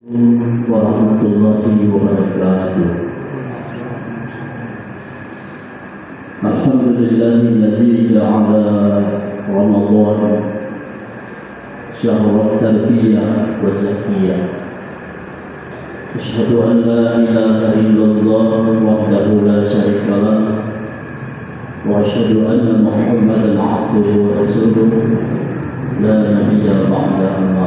warahmatullahi wabarakatuh. Alhamdulillahilladzi ja'ala Ramadan syahrul tarbiyah wa zakiyah. Asyhadu an la ilaha illallah wahdahu la syarika lah wa asyhadu anna Muhammadan abduhu wa rasuluh la nabiyya ba'dahu.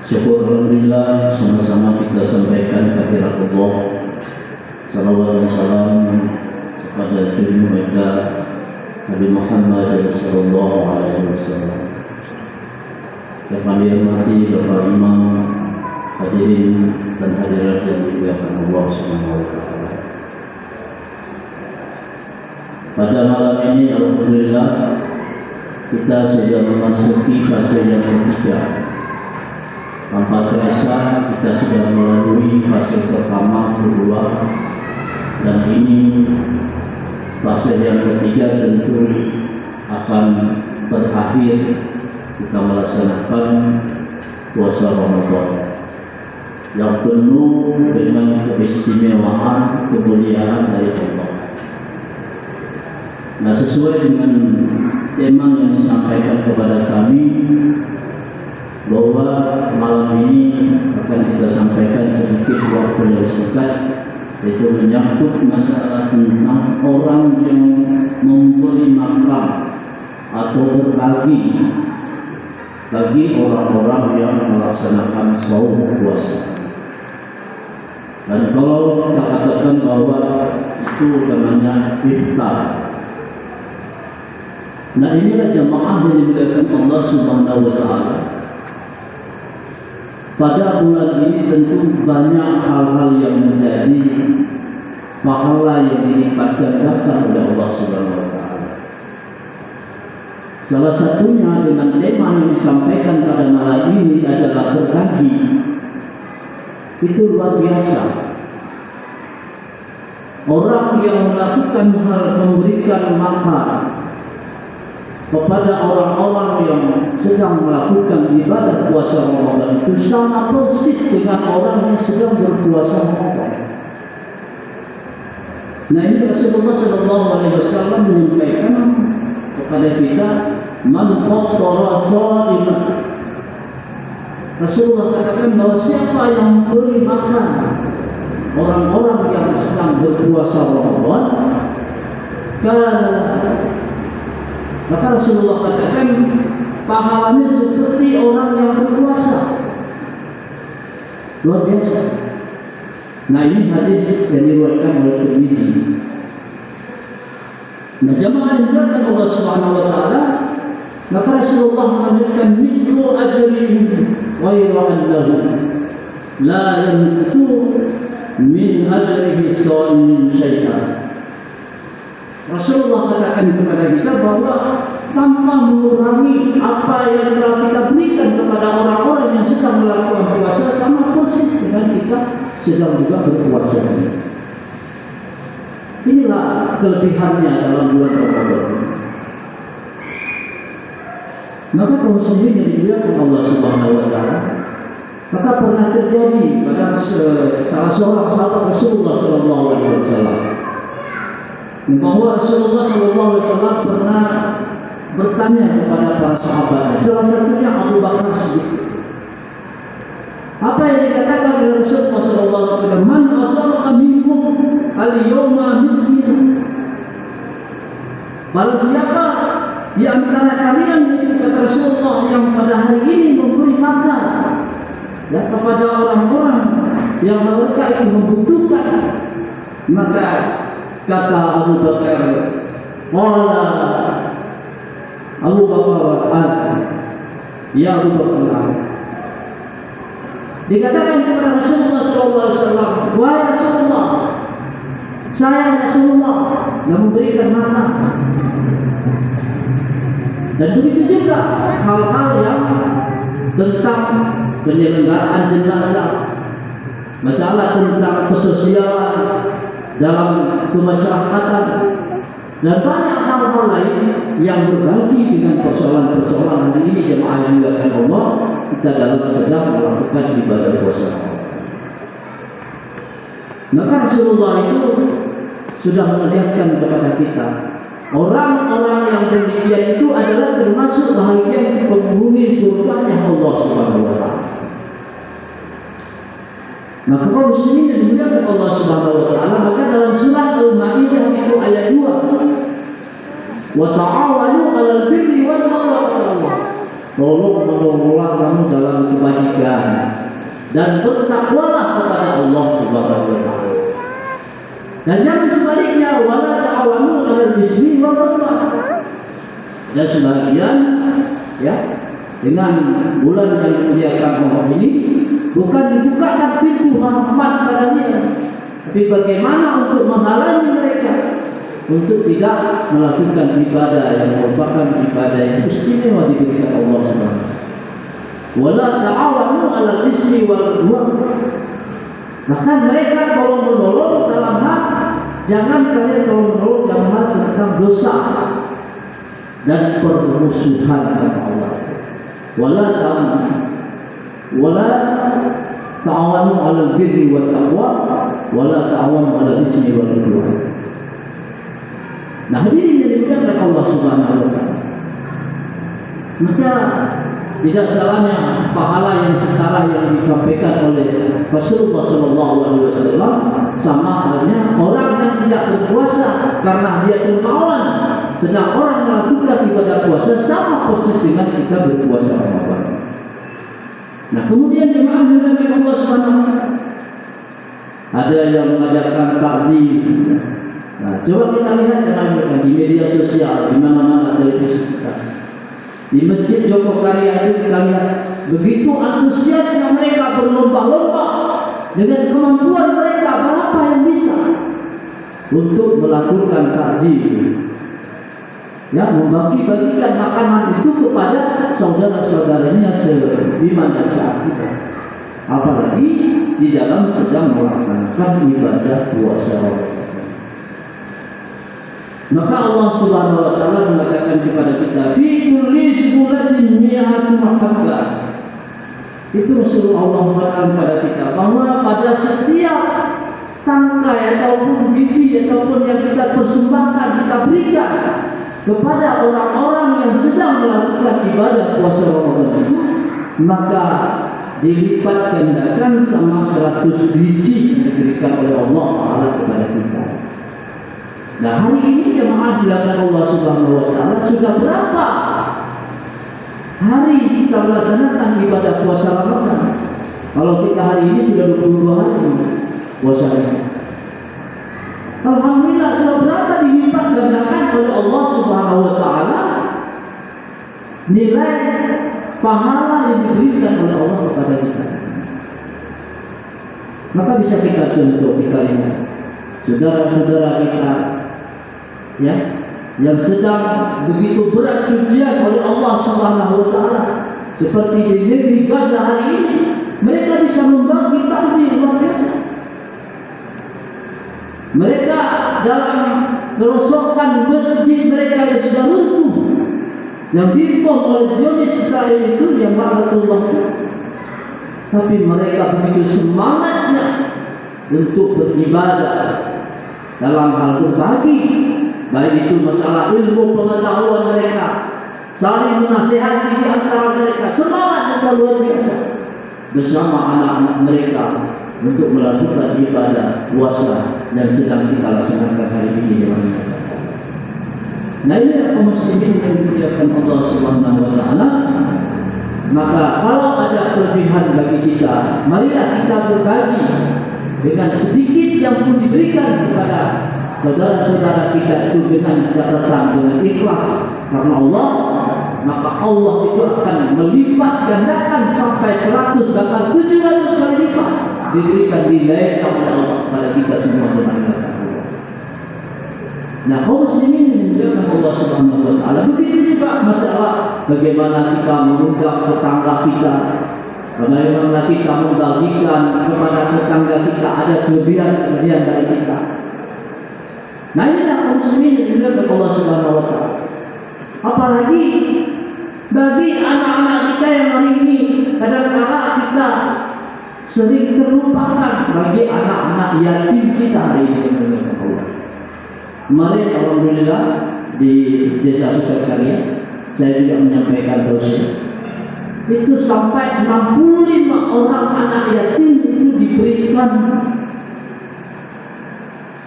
Syukur alhamdulillah, sama-sama kita sampaikan kehadirat Allah. Salawat dan salam kepada junjungan kita Nabi Muhammad sallallahu alaihi wasallam. Yang kami hormati Bapak Imam, hadirin dan hadirat yang dimuliakan Allah Subhanahu wa taala. Pada malam ini alhamdulillah kita sudah memasuki fase yang ketiga. Tanpa terasa kita sudah melalui fase pertama, kedua, dan ini fase yang ketiga tentu akan berakhir kita melaksanakan puasa Ramadan yang penuh dengan keistimewaan, kemuliaan dari Allah. Nah, sesuai dengan tema yang disampaikan kepada kami, bahwa malam ini akan kita sampaikan sedikit waktu yang singkat, yaitu menyangkut masalah tentang orang yang memberi makan atau berbagi bagi orang-orang yang melaksanakan saum puasa. Dan kalau kita katakan bahwa itu namanya iftar. Nah, inilah jamaah yang dimuliakan Allah Subhanahu wa taala. Pada bulan ini tentu banyak hal-hal yang menjadi pahala yang dilipatkan gandakan oleh Allah Subhanahu wa taala. Salah satunya dengan tema yang disampaikan pada malam ini adalah berbagi. Itu luar biasa. Orang yang melakukan hal memberikan makan kepada orang-orang yang sedang melakukan ibadah puasa Ramadan itu sama persis dengan orang yang sedang berpuasa Ramadan. Nah, ini Rasulullah sallallahu alaihi wasallam menyampaikan kepada kita, man fattara sha'iman. Rasulullah katakan bahwa siapa yang memberi makan orang-orang yang sedang berpuasa Ramadan, maka Rasulullah katakan pahalanya seperti orang yang berpuasa. Luar biasa. Nah, ini hadis yang diriwayatkan oleh Tirmidzi. Nah, jamaah yang dimuliakan Allah Subhanahu wa taala, maka Rasulullah melanjutkan mislu ajrihim ghairu annahu la yanqutu min ajrihi shai'un syai'an. Rasulullah katakan kepada kita bahwa tanpa mengurangi apa yang telah kita berikan kepada orang-orang yang sedang melakukan puasa, sama persis dengan kita sedang juga berpuasa. Inilah kelebihannya dalam bulan Ramadan. Maka kaum muslimin yang dimuliakan Allah Subhanahu wa taala, maka pernah terjadi pada salah seorang sahabat Rasulullah sallallahu alaihi wasallam, bahwa Rasulullah SAW pernah bertanya kepada para sahabat, salah satunya Abu Bakar Siddiq. Apa yang dikatakan oleh Rasulullah SAW? Man asarqa minkum al-yawma miskina. Barang siapa di antara kalian, kata Rasulullah, yang pada hari ini memberi makan kepada orang-orang yang mereka itu membutuhkan, maka kata Abu Bakar, qala Abu Bakar, ya Abu Bakar. Dikatakan kepada Rasulullah SAW, wahai Rasulullah, saya Rasulullah yang memberikan makan. Dan begitu juga hal-hal yang tentang penyelenggaraan jenazah, masalah tentang kesosialan dalam kemasyarakatan, dan banyak hal-hal lain yang berbagi dengan persoalan-persoalan hari ini. Jemaah yang dimuliakan Allah, kita dalam sedang melakukan ibadah puasa. Maka Rasulullah itu sudah menegaskan kepada kita, orang-orang yang demikian itu adalah termasuk bahagian penghuni surganya Allah Subhanahu wa taala. Maka kaum muslimin yang dimuliakan Allah Subhanahu wa taala, maka dalam surat Al-Maidah itu ayat 2, wa ta'awanu 'alal birri wal taqwa. Tolong menolonglah kamu dalam kebajikan dan bertakwalah kepada Allah Subhanahu wa taala. Dan jangan sebaliknya, wala ta'awanu 'alal ismi wal 'udwan. Dan sebagian ya, dengan bulan yang dimuliakan Allah ini bukan dibukakan pintu rahmat padanya, tapi bagaimana untuk menghalangi mereka untuk tidak melakukan ibadah yang merupakan ibadah yang istimewa diberikan Allah Subhanahu. Wala ta'awanu 'alal ismi wal 'udwan. Maka mereka tolong menolong dalam hal, jangan kalian tolong menolong dalam hal tentang dosa dan permusuhan dengan Allah. Wala ta'awanu 'alal birri wat taqwa wala ta'awanu 'alal ismi wal 'udwan. Nah, hadirin yang dimuliakan Allah Subhanahu wa taala, maka tidak salahnya pahala yang setara yang disampaikan oleh Rasulullah SAW sama halnya orang yang tidak berpuasa karena dia dermawan, sedang orang melakukan ibadah puasa sama persis dengan kita berpuasa Ramadan. Nah, kemudian jemaah dimuliakan Allah Subhanahu wa taala, ada yang mengajarkan takzim. Nah, coba kita lihat jemaah di media sosial, di mana-mana televisi kita. Di Masjid Joko Karya itu kita lihat begitu antusiasnya mereka berlomba-lomba dengan kemampuan mereka berapa yang bisa untuk melakukan takjil, ya, membagi-bagikan makanan itu kepada saudara-saudaranya seiman dan seakidah. Apalagi di dalam sedang melaksanakan ibadah puasa Ramadan. Maka Allah Subhanahu wa taala mengatakan kepada kita, fi kulli shubulatin mi'atu mahabbah. Itu Rasulullah mengatakan kepada kita bahwa pada setiap tangkai ataupun biji ataupun yang kita persembahkan, kita berikan kepada orang-orang yang sedang melakukan ibadah puasa Ramadan itu, maka dilipat gandakan sama 100 biji yang diberikan oleh Allah Taala kepada kita. Nah, hari ini jemaah dilakukan Allah Subhanahu wa taala sudah berapa hari kita melaksanakan ibadah puasa Ramadan? Kalau kita hari ini sudah 22 hari puasanya. Alhamdulillah, sudah berapa dilipat gandakan oleh Allah Subhanahu wa taala nilai pahala yang diberikan oleh Allah kepada kita. Maka bisa kita contoh, kita lihat saudara-saudara kita, ya, yang sedang begitu berat ujian oleh Allah Subhanahu wa taala, seperti di negeri Gaza hari ini, mereka bisa membagi takjil luar biasa. Mereka dalam kerosakan masjid mereka yang sudah runtuh, yang dibom oleh Zionis Israel itu, yang Ma'batullah itu, tapi mereka begitu semangatnya untuk beribadah dalam hal berbagi, baik itu masalah ilmu pengetahuan mereka, saling menasihati di antara mereka, semangat yang luar biasa bersama anak-anak mereka untuk melakukan ibadah puasa yang sedang kita laksanakan hari ini. Nah, ini kaum muslimin yang dimuliakan Allah Subhanahu wa taala. Maka kalau ada kelebihan bagi kita, marilah kita berbagi dengan sedikit yang pun diberikan kepada saudara-saudara kita itu dengan catatan, dengan ikhlas karena Allah. Maka Allah itu akan melipat gandakan sampai 100 bahkan 700 kali lipat diberikan nilai oleh Allah pada kita semua dengan kata Allah. Nah, kaum muslimin dimuliakan Allah Subhanahu wa taala. Begitu juga masalah bagaimana kita mengundang tetangga kita, bagaimana kita membagikan kepada tetangga kita ada kelebihan dari kita. Nah, inilah kaum muslimin dimuliakan Allah Subhanahu wa taala. Apalagi bagi anak-anak kita yang hari ini kadang sering terlupakan bagi anak-anak yatim kita hari ini menurut Allah. Kemarin alhamdulillah di Desa Sukakarya saya juga menyampaikan tausiah. Itu sampai 65 orang anak yatim itu diberikan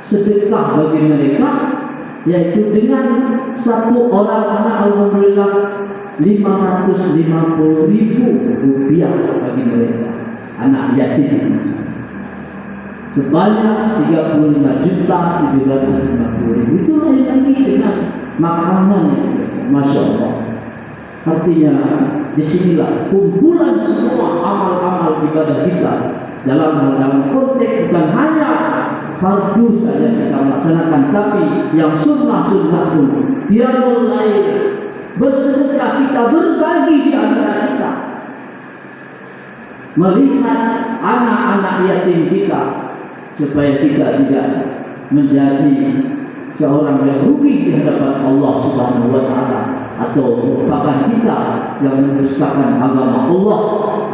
sedekah bagi mereka, yaitu dengan satu orang anak alhamdulillah 550.000 rupiah bagi mereka anak yatim sebanyak 35.750.000. Itulah yang lagi dengan makanan, masya Allah. Artinya disinilah kumpulan semua amal-amal ibadah kita dalam konteks bukan hanya fardu saja kita melaksanakan, tapi yang sunnah-sunnah pun qiyamul lail, bersedekah, kita berbagi di antara kita, melihat anak-anak yatim kita supaya kita tidak menjadi seorang yang rugi di hadapan Allah Subhanahu wa taala, atau merupakan kita yang mendustakan agama Allah.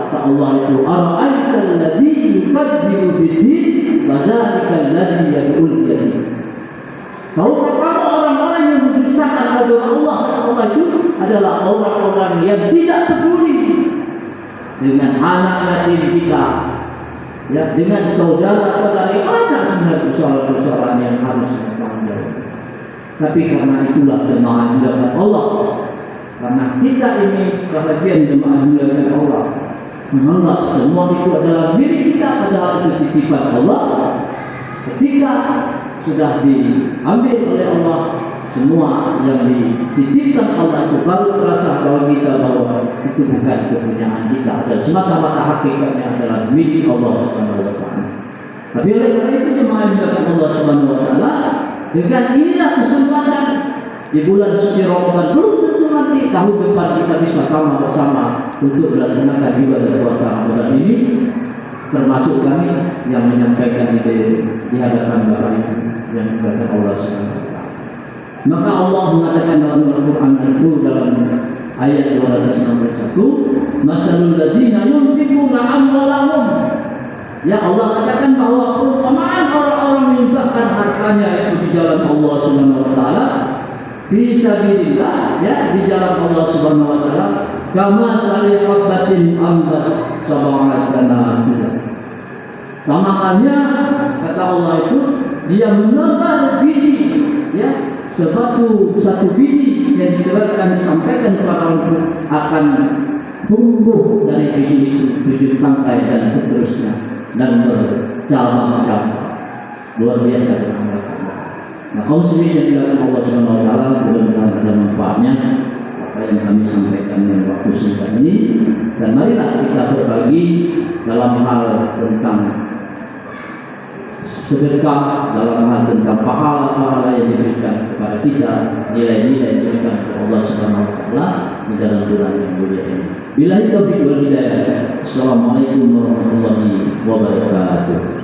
Kata Allah itu, ara'aital ladzi yukadzibu bid-din wa dzalikal ladzi yad'ul yatim. Tahukah kamu orang-orang yang mendustakan agama Allah? Allah itu adalah orang-orang yang tidak peduli dengan anak yatim kita, ya, dengan saudara-saudari. Ada sebenarnya persoalan-persoalan yang harus kita tanggung. Tapi karena itulah jemaah dilakukan Allah, karena kita ini sebahagian jemaah dilakukan Allah, menganggap semua itu adalah milik kita, padahal itu titipan Allah. Ketika sudah diambil oleh Allah, semua yang dititipkan Allah itu baru terasa bahwa kita bahwa itu bukan kepunyaan kita, dan semata-mata hakikatnya adalah milik Allah Subhanahu wa taala. Tapi oleh karena itu jemaah dilakukan Allah Subhanahu wa taala, dengan inilah kesempatan di bulan suci Ramadan, belum tentu nanti tahun depan kita bisa sama-sama untuk melaksanakan ibadah puasa Ramadan ini, termasuk kami yang menyampaikan ide di hadapan Bapak Ibu yang dikatakan Allah Subhanahu wa taala. Maka Allah mengatakan dalam Al-Qur'an itu dalam ayat 261, masalul ladzina yunfiquna amwalahum. Ya, Allah katakan bahwa perumpamaan orang-orang menginfakkan hartanya itu di jalan Allah Subhanahu wa taala, fi sabilillah, ya, di jalan Allah Subhanahu wa taala, kama salih habbatin ambat sab'a sanabila. Sama halnya kata Allah itu, dia menebar biji, ya, satu biji yang ditebarkan disampaikan kepada orang akan tumbuh dari biji itu 7 tangkai dan seterusnya, dan bercabang-cabang. Luar biasa dengan Allah. Nah, kaum muslimin yang dilakukan Allah Subhanahu wa taala, mudah-mudahan ada manfaatnya apa yang kami sampaikan dalam waktu singkat ini, dan marilah kita berbagi dalam hal tentang sedekah, dalam hal tentang pahala-pahala yang diberikan kepada kita, nilai-nilai yang diberikan kepada Allah Subhanahu wa taala di dalam bulan yang mulia ini. Billahi taufiq wal hidayah. Assalamualaikum warahmatullahi wabarakatuh.